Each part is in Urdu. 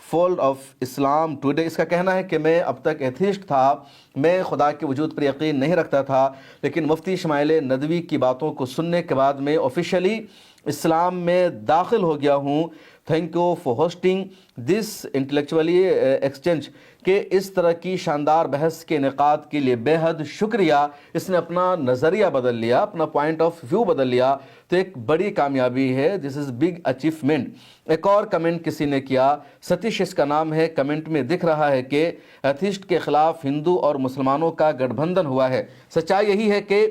fold of Islam today. اس کا کہنا ہے کہ میں اب تک ایتھیسٹ تھا، میں خدا کے وجود پر یقین نہیں رکھتا تھا، لیکن مفتی اسماعیل ندوی کی باتوں کو سننے کے بعد میں آفیشلی اسلام میں داخل ہو گیا ہوں. Thank you for hosting this intellectually exchange. کہ اس طرح کی شاندار بحث کے انعقاد کے لیے بے حد شکریہ. اس نے اپنا نظریہ بدل لیا، اپنا پوائنٹ آف ویو بدل لیا، تو ایک بڑی کامیابی ہے. دس از بگ اچیومنٹ. ایک اور کمنٹ کسی نے کیا، ستیش اس کا نام ہے، کمنٹ میں دکھ رہا ہے کہ ایتھیسٹ کے خلاف ہندو اور مسلمانوں کا گٹھ بندھن ہوا ہے. سچائی یہی ہے کہ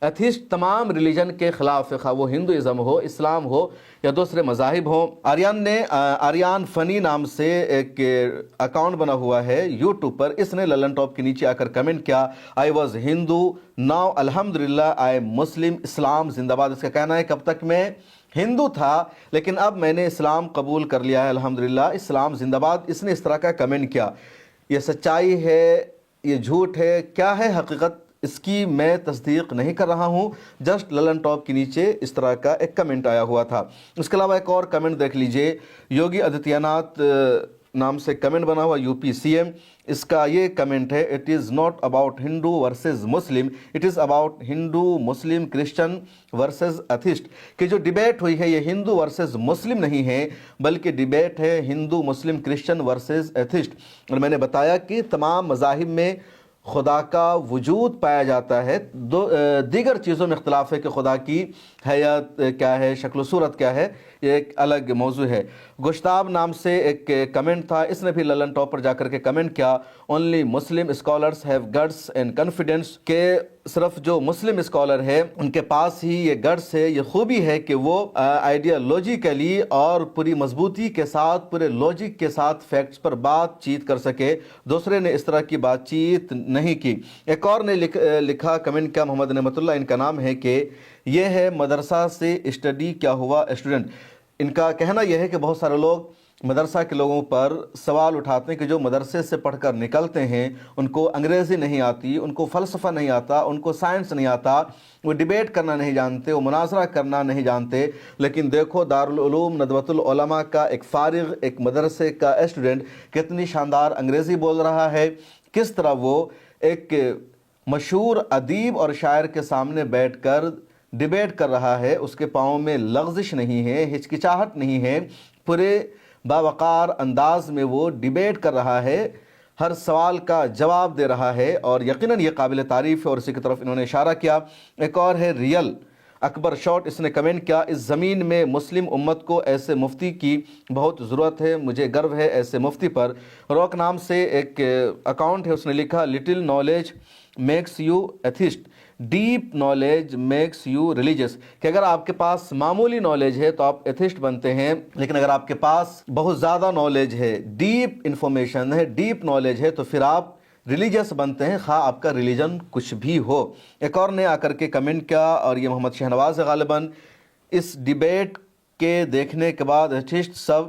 ایتھیسٹ تمام ریلیجن کے خلاف ہے، خواہ وہ ہندوازم ہو، اسلام ہو یا دوسرے مذاہب ہوں. آریان نے آریان فنی نام سے ایک اکاؤنٹ بنا ہوا ہے یوٹیوب پر. اس نے للن ٹاپ کے نیچے آ کر کمنٹ کیا، آئی واز ہندو ناؤ الحمدللہ آئی مسلم، اسلام زندہ باد. اس کا کہنا ہے کہ اب تک میں ہندو تھا لیکن اب میں نے اسلام قبول کر لیا ہے، الحمدللہ اسلام زندہ باد. اس نے اس طرح کا کمنٹ کیا. یہ سچائی ہے، یہ جھوٹ ہے، کیا ہے حقیقت، اس کی میں تصدیق نہیں کر رہا ہوں. جسٹ للن ٹاپ کے نیچے اس طرح کا ایک کمنٹ آیا ہوا تھا. اس کے علاوہ ایک اور کمنٹ دیکھ لیجئے، یوگی آدتیہ ناتھ نام سے کمنٹ بنا ہوا، یو پی سی ایم. اس کا یہ کمنٹ ہے، it is not about Hindu versus Muslim, it is about Hindu Muslim Christian versus atheist. کہ جو ڈیبیٹ ہوئی ہے یہ ہندو ورسز مسلم نہیں ہے، بلکہ ڈیبیٹ ہے ہندو مسلم کرسچن ورسز ایتھیسٹ. اور میں نے بتایا کہ تمام مذاہب میں خدا کا وجود پایا جاتا ہے، دیگر چیزوں میں اختلاف ہے کہ خدا کی حیات کیا ہے، شکل و صورت کیا ہے، یہ ایک الگ موضوع ہے. گشتاب نام سے ایک کمنٹ تھا، اس نے بھی للن ٹاپ پر جا کر کے کمنٹ کیا، only Muslim scholars have guts and confidence. کہ صرف جو مسلم اسکالر ہے ان کے پاس ہی یہ گٹس ہے، یہ خوبی ہے کہ وہ آئیڈیالوجیکلی اور پوری مضبوطی کے ساتھ، پورے لوجک کے ساتھ فیکٹس پر بات چیت کر سکے. دوسرے نے اس طرح کی بات چیت نہیں کی. ایک اور نے لکھا کمنٹ کیا، محمد نعمت اللہ ان کا نام ہے، کہ یہ ہے مدرسہ سے اسٹڈی کیا ہوا اسٹوڈنٹ. ان کا کہنا یہ ہے کہ بہت سارے لوگ مدرسہ کے لوگوں پر سوال اٹھاتے ہیں کہ جو مدرسے سے پڑھ کر نکلتے ہیں ان کو انگریزی نہیں آتی، ان کو فلسفہ نہیں آتا، ان کو سائنس نہیں آتا، وہ ڈیبیٹ کرنا نہیں جانتے، وہ مناظرہ کرنا نہیں جانتے. لیکن دیکھو دارالعلوم ندوۃ العلماء کا ایک فارغ، ایک مدرسے کا اسٹوڈنٹ کتنی شاندار انگریزی بول رہا ہے، کس طرح وہ ایک مشہور ادیب اور شاعر کے سامنے بیٹھ کر ڈیبیٹ کر رہا ہے. اس کے پاؤں میں لغزش نہیں ہے، ہچکچاہٹ نہیں ہے، پورے باوقار انداز میں وہ ڈیبیٹ کر رہا ہے، ہر سوال کا جواب دے رہا ہے، اور یقیناً یہ قابل تعریف ہے. اور اسی کی طرف انہوں نے اشارہ کیا. ایک اور ہے ریئل اکبر شاٹ، اس نے کمنٹ کیا، اس زمین میں مسلم امت کو ایسے مفتی کی بہت ضرورت ہے، مجھے گرو ہے ایسے مفتی پر. روک نام سے ایک اکاؤنٹ ہے، اس نے لکھا، little knowledge makes you atheist, deep knowledge makes you religious. کہ اگر آپ کے پاس معمولی نالج ہے تو آپ ایتھیسٹ بنتے ہیں، لیکن اگر آپ کے پاس بہت زیادہ نالج ہے، ڈیپ انفارمیشن ہے، ڈیپ نالج ہے، تو پھر آپ ریلیجس بنتے ہیں، خواہ آپ کا ریلیجن کچھ بھی ہو. ایک اور نے آ کر کے کمنٹ کیا، اور یہ محمد شہنواز ہے غالباً، اس ڈیبیٹ کے دیکھنے کے بعد ایتھیسٹ سب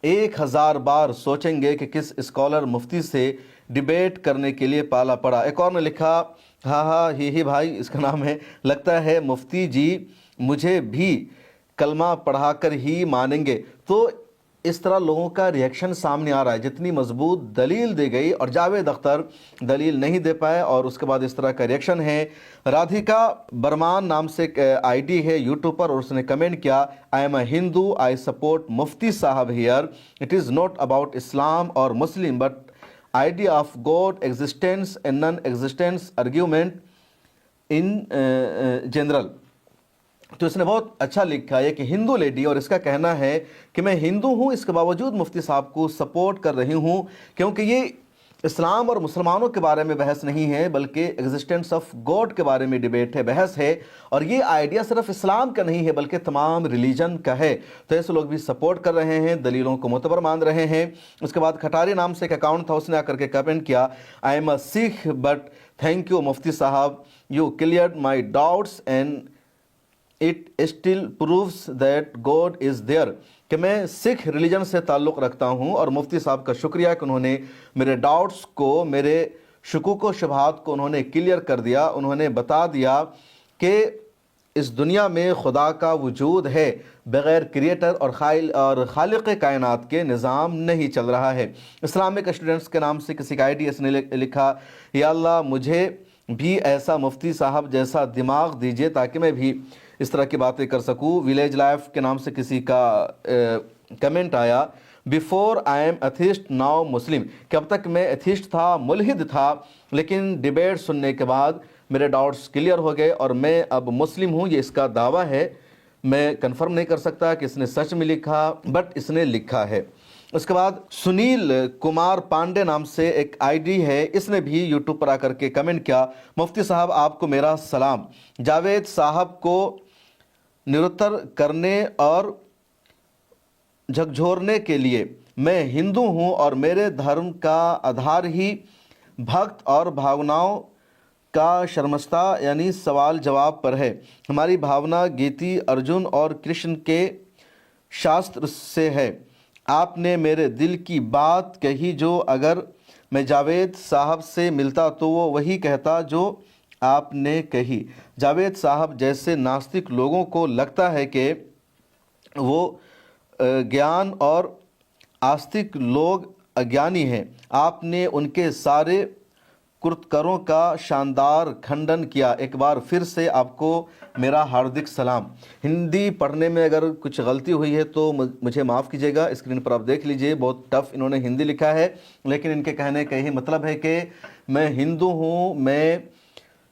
1000 بار سوچیں گے کہ کس اسکالر مفتی سے ڈیبیٹ کرنے کے لیے پالا پڑا. ایک اور نے لکھا، ہاں ہاں ہی بھائی اس کا نام ہے، لگتا ہے مفتی جی مجھے بھی کلمہ پڑھا کر ہی مانیں گے. تو اس طرح لوگوں کا ریئیکشن سامنے آ رہا ہے. جتنی مضبوط دلیل دی گئی اور جاوید اختر دلیل نہیں دے پائے، اور اس کے بعد اس طرح کا ریئیکشن ہے. رادھیکا برمان نام سے ایک آئی ڈی ہے یوٹیوب پر، اور اس نے کمنٹ کیا، I am a Hindu, I support مفتی صاحب here, it is not about Islam اور Muslim but idea of God existence and non-existence argument in general. تو اس نے بہت اچھا لکھا ہے کہ ہندو لیڈی، اور اس کا کہنا ہے کہ میں ہندو ہوں، اس کے باوجود مفتی صاحب کو سپورٹ کر رہی ہوں، کیونکہ یہ اسلام اور مسلمانوں کے بارے میں بحث نہیں ہے، بلکہ ایگزسٹنس آف گاڈ کے بارے میں ڈیبیٹ ہے، بحث ہے. اور یہ آئیڈیا صرف اسلام کا نہیں ہے بلکہ تمام ریلیجن کا ہے. تو ایسے لوگ بھی سپورٹ کر رہے ہیں، دلیلوں کو معتبر مان رہے ہیں. اس کے بعد کھٹاری نام سے ایک اکاؤنٹ تھا، اس نے آ کر کے کمنٹ کیا، I am a Sikh but thank you مفتی صاحب، you cleared my doubts and it still proves that God is there. کہ میں سکھ ریلیجن سے تعلق رکھتا ہوں، اور مفتی صاحب کا شکریہ کہ انہوں نے میرے ڈاؤٹس کو، میرے شکوک و شبہات کو انہوں نے کلیئر کر دیا. انہوں نے بتا دیا کہ اس دنیا میں خدا کا وجود ہے، بغیر کریٹر اور خالق کائنات کے نظام نہیں چل رہا ہے۔ اسلامک اسٹوڈنٹس کے نام سے کسی کا آئی ڈی اس نے لکھا، یا اللہ مجھے بھی ایسا مفتی صاحب جیسا دماغ دیجئے تاکہ میں بھی اس طرح کی باتیں کر سکوں۔ ولیج لائف کے نام سے کسی کا کمنٹ آیا، before I am atheist now Muslim, کہ اب تک میں ایتھیسٹ تھا، ملحد تھا، لیکن ڈیبیٹ سننے کے بعد میرے ڈاؤٹس کلیئر ہو گئے اور میں اب مسلم ہوں۔ یہ اس کا دعویٰ ہے، میں کنفرم نہیں کر سکتا کہ اس نے سچ میں لکھا، بٹ اس نے لکھا ہے۔ اس کے بعد سنیل کمار پانڈے نام سے ایک آئی ڈی ہے، اس نے بھی یوٹیوب پر آ کر کے کمنٹ کیا، مفتی صاحب آپ کو میرا سلام، جاوید صاحب کو نرتر کرنے اور جھکجھورنے کے لیے میں ہندو ہوں اور میرے دھرم کا آدھار ہی بھکت اور بھاوناؤں کا شرمستہ یعنی سوال جواب پر ہے۔ ہماری بھاونا گیتی ارجن اور کرشن کے شاستر سے ہے۔ آپ نے میرے دل کی بات کہی، جو اگر میں جاوید صاحب سے ملتا تو وہ وہی کہتا جو آپ نے کہی۔ جاوید صاحب جیسے ناستک لوگوں کو لگتا ہے کہ وہ گیان اور آستک لوگ اگیانی ہیں۔ آپ نے ان کے سارے کرتکروں کا شاندار کھنڈن کیا۔ ایک بار پھر سے آپ کو میرا ہاردک سلام۔ ہندی پڑھنے میں اگر کچھ غلطی ہوئی ہے تو مجھے معاف کیجیے گا، اسکرین پر آپ دیکھ لیجئے، بہت ٹف انہوں نے ہندی لکھا ہے، لیکن ان کے کہنے کا یہی مطلب ہے کہ میں ہندو ہوں، میں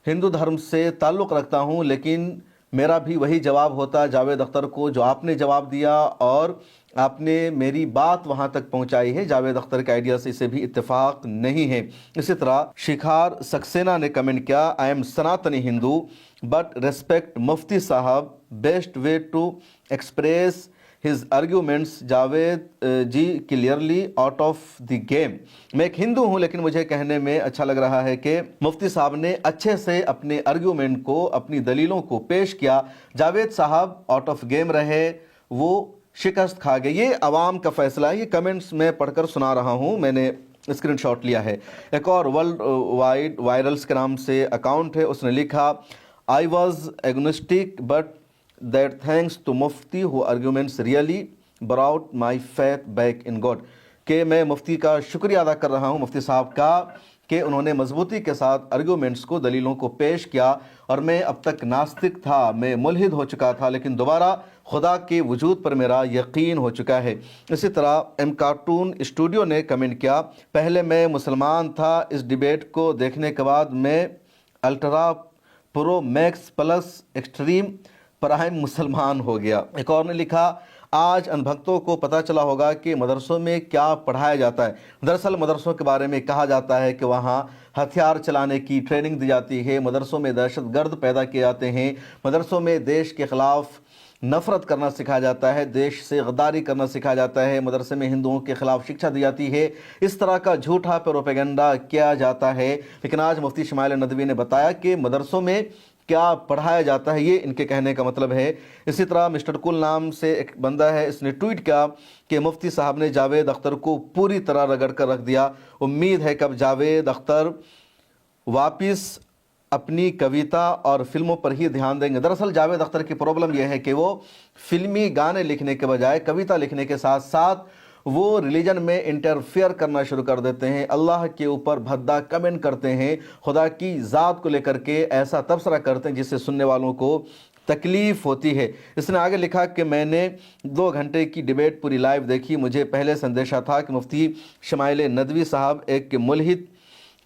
ہندو دھرم سے تعلق رکھتا ہوں، لیکن میرا بھی وہی جواب ہوتا جاوید اختر کو جو آپ نے جواب دیا، اور آپ نے میری بات وہاں تک پہنچائی ہے۔ جاوید اختر کے آئیڈیا سے اسے بھی اتفاق نہیں ہے۔ اسی طرح شکھار سکسینہ نے کمنٹ کیا، I am Sanatani Hindu but respect مفتی صاحب، best way to express his arguments Javed ji clearly out of the game. میں ایک ہندو ہوں، لیکن مجھے کہنے میں اچھا لگ رہا ہے کہ مفتی صاحب نے اچھے سے اپنے آرگیومنٹ کو، اپنی دلیلوں کو پیش کیا۔ جاوید صاحب آؤٹ آف گیم رہے، وہ شکست کھا گئے۔ یہ عوام کا فیصلہ ہے، یہ کمنٹس میں پڑھ کر سنا رہا ہوں، میں نے اسکرین شاٹ لیا ہے۔ ایک اور ورلڈ وائڈ وائرلز کے نام سے اکاؤنٹ ہے، اس نے لکھا، I was agnostic but that thanks to Mufti who arguments really brought my faith back in God، کہ میں مفتی کا شکریہ ادا کر رہا ہوں، مفتی صاحب کا، کہ انہوں نے مضبوطی کے ساتھ آرگیومنٹس کو، دلیلوں کو پیش کیا، اور میں اب تک ناستک تھا، میں ملحد ہو چکا تھا، لیکن دوبارہ خدا کے وجود پر میرا یقین ہو چکا ہے۔ اسی طرح ایم کارٹون اسٹوڈیو نے کمنٹ کیا، پہلے میں مسلمان تھا، اس ڈیبیٹ کو دیکھنے کے بعد میں الٹرا پرو میکس پلس ایکسٹریم پرائم مسلمان ہو گیا۔ ایک اور نے لکھا، آج ان بھکتوں کو پتہ چلا ہوگا کہ مدرسوں میں کیا پڑھایا جاتا ہے۔ دراصل مدرسوں کے بارے میں کہا جاتا ہے کہ وہاں ہتھیار چلانے کی ٹریننگ دی جاتی ہے، مدرسوں میں دہشت گرد پیدا کیے جاتے ہیں، مدرسوں میں دیش کے خلاف نفرت کرنا سکھایا جاتا ہے، دیش سے غداری کرنا سکھایا جاتا ہے، مدرسے میں ہندوؤں کے خلاف شکشا دی جاتی ہے، اس طرح کا جھوٹا پروپیگنڈا کیا جاتا ہے۔ لیکن آج مفتی شمائل ندوی نے بتایا کہ مدرسوں میں کیا پڑھایا جاتا ہے، یہ ان کے کہنے کا مطلب ہے۔ اسی طرح مسٹر کول نام سے ایک بندہ ہے، اس نے ٹویٹ کیا کہ مفتی صاحب نے جاوید اختر کو پوری طرح رگڑ کر رکھ دیا، امید ہے کب جاوید اختر واپس اپنی کویتا اور فلموں پر ہی دھیان دیں گے۔ دراصل جاوید اختر کی پرابلم یہ ہے کہ وہ فلمی گانے لکھنے کے بجائے کویتا لکھنے کے ساتھ ساتھ وہ ریلیجن میں انٹرفیئر کرنا شروع کر دیتے ہیں، اللہ کے اوپر بھدا کمنٹ کرتے ہیں، خدا کی ذات کو لے کر کے ایسا تبصرہ کرتے ہیں جس سے سننے والوں کو تکلیف ہوتی ہے۔ اس نے آگے لکھا کہ میں نے 2 گھنٹے کی ڈیبیٹ پوری لائیو دیکھی، مجھے پہلے سے اندیشہ تھا کہ مفتی شمائل ندوی صاحب ایک ملحد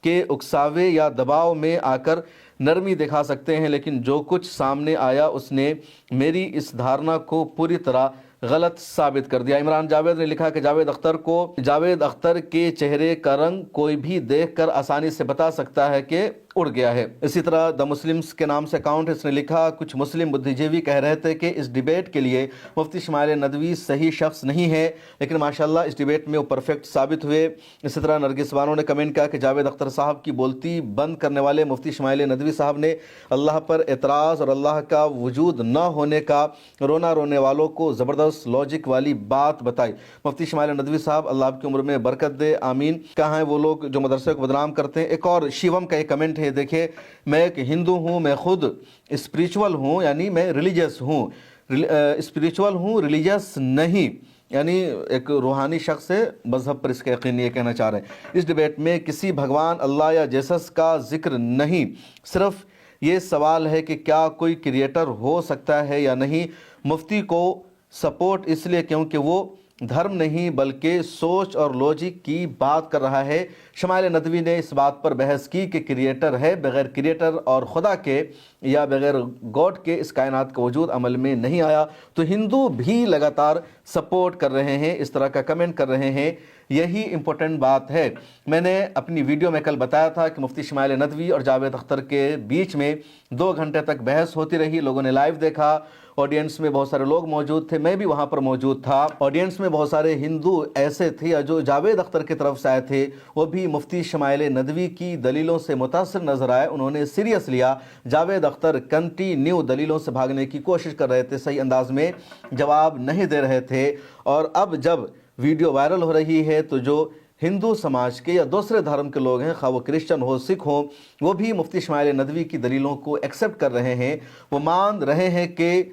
کے اکساوے یا دباؤ میں آ کر نرمی دکھا سکتے ہیں، لیکن جو کچھ سامنے آیا اس نے میری اس دھارنا کو پوری طرح غلط ثابت کر دیا۔ عمران جاوید نے لکھا کہ جاوید اختر کے چہرے کا رنگ کوئی بھی دیکھ کر آسانی سے بتا سکتا ہے کہ اڑ گیا ہے۔ اسی طرح دا مسلمز کے نام سے اکاؤنٹ ہے، اس نے لکھا، کچھ مسلم بدھی جیوی کہہ رہے تھے کہ اس ڈیبیٹ کے لیے مفتی شمائل ندوی صحیح شخص نہیں ہے، لیکن ماشاءاللہ اس ڈیبیٹ میں وہ پرفیکٹ ثابت ہوئے۔ اسی طرح نرگس بانو نے کمنٹ کیا کہ جاوید اختر صاحب کی بولتی بند کرنے والے مفتی شمائل ندوی صاحب نے اللہ پر اعتراض اور اللہ کا وجود نہ ہونے کا رونے والوں کو زبردست لاجک والی بات بتائی۔ مفتی شمائل ندوی صاحب اللہ آپ کی عمر میں برکت دے، آمین۔ کہاں ہیں وہ لوگ جو مدرسے کو بدنام کرتے ہیں؟ ایک اور شیوم کا ایک کمنٹ ہے، ہیں. دیکھیں میں ایک ہندو ہوں, میں خود اسپریچول ہوں, یعنی میں ریلیجیس ہوں, اسپریچول ہوں, ریلیجیس نہیں, یعنی ایک روحانی شخص ہے, مذہب پر اس کا یقین یہ کہنا چاہ رہے ہیں. اس ڈیبیٹ میں کسی بھگوان, اللہ یا جیسس کا ذکر نہیں, صرف یہ سوال ہے کہ کیا کوئی کریٹر ہو سکتا ہے یا نہیں. مفتی کو سپورٹ اس لیے کیونکہ وہ دھرم نہیں بلکہ سوچ اور لوجک کی بات کر رہا ہے. شمائل ندوی نے اس بات پر بحث کی کہ کریٹر ہے, بغیر کریٹر اور خدا کے یا بغیر گاڈ کے اس کائنات کا وجود عمل میں نہیں آیا. تو ہندو بھی لگاتار سپورٹ کر رہے ہیں, اس طرح کا کمنٹ کر رہے ہیں. یہی امپورٹنٹ بات ہے. میں نے اپنی ویڈیو میں کل بتایا تھا کہ مفتی شمائل ندوی اور جاوید اختر کے بیچ میں 2 گھنٹے تک بحث ہوتی رہی. لوگوں نے لائیو دیکھا, آڈینس میں بہت سارے لوگ موجود تھے, میں بھی وہاں پر موجود تھا. آڈینس میں بہت سارے ہندو ایسے تھے جو جاوید اختر کی طرف سے آئے تھے, وہ بھی مفتی شمائل ندوی کی دلیلوں سے متاثر نظر آئے. انہوں نے سیریس لیا. جاوید اختر کنٹینیو دلیلوں سے بھاگنے کی کوشش کر رہے تھے, صحیح انداز میں جواب نہیں دے رہے تھے. اور اب جب ویڈیو وائرل ہو رہی ہے تو جو ہندو سماج کے یا دوسرے دھرم کے لوگ ہیں, خواہ وہ کرسچن ہو, سکھ ہوں, وہ بھی مفتی شمائل ندوی کی دلیلوں کو ایکسیپٹ کر رہے ہیں. وہ مان رہے ہیں کہ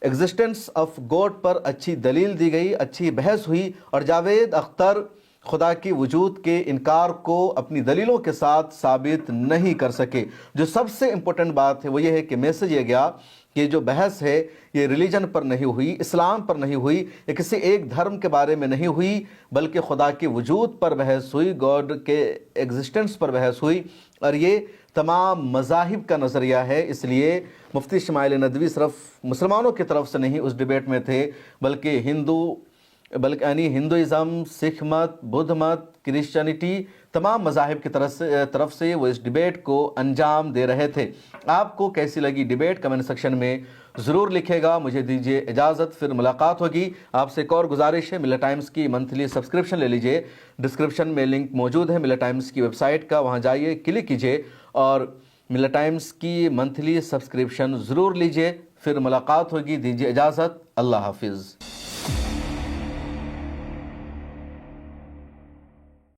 ایگزسٹنس آف گاڈ پر اچھی دلیل دی گئی, اچھی بحث ہوئی, اور جاوید اختر خدا کی وجود کے انکار کو اپنی دلیلوں کے ساتھ ثابت نہیں کر سکے. جو سب سے امپورٹنٹ بات ہے وہ یہ ہے کہ میسج یہ گیا کہ جو بحث ہے یہ ریلیجن پر نہیں ہوئی, اسلام پر نہیں ہوئی, یا کسی ایک دھرم کے بارے میں نہیں ہوئی, بلکہ خدا کے وجود پر بحث ہوئی, گاڈ کے ایگزسٹنس پر بحث ہوئی. اور یہ تمام مذاہب کا نظریہ ہے. اس لیے مفتی شمائل ندوی صرف مسلمانوں کی طرف سے نہیں اس ڈیبیٹ میں تھے, بلکہ یعنی ہندوازم, سکھ مت, بدھ مت, کرسچینٹی, تمام مذاہب کی طرف سے وہ اس ڈیبیٹ کو انجام دے رہے تھے. آپ کو کیسی لگی ڈیبیٹ کمنٹ سیکشن میں ضرور لکھے گا. مجھے دیجیے اجازت, پھر ملاقات ہوگی. آپ سے ایک اور گزارش ہے, ملت ٹائمز کی منتھلی سبسکرپشن لے لیجیے. ڈسکرپشن میں لنک موجود ہے ملت ٹائمز کی ویب سائٹ کا, وہاں جائیے, کلک کیجیے اور ملت ٹائمز کی منتھلی سبسکرپشن ضرور لیجیے. پھر ملاقات ہوگی. دیجیے اجازت. اللہ حافظ.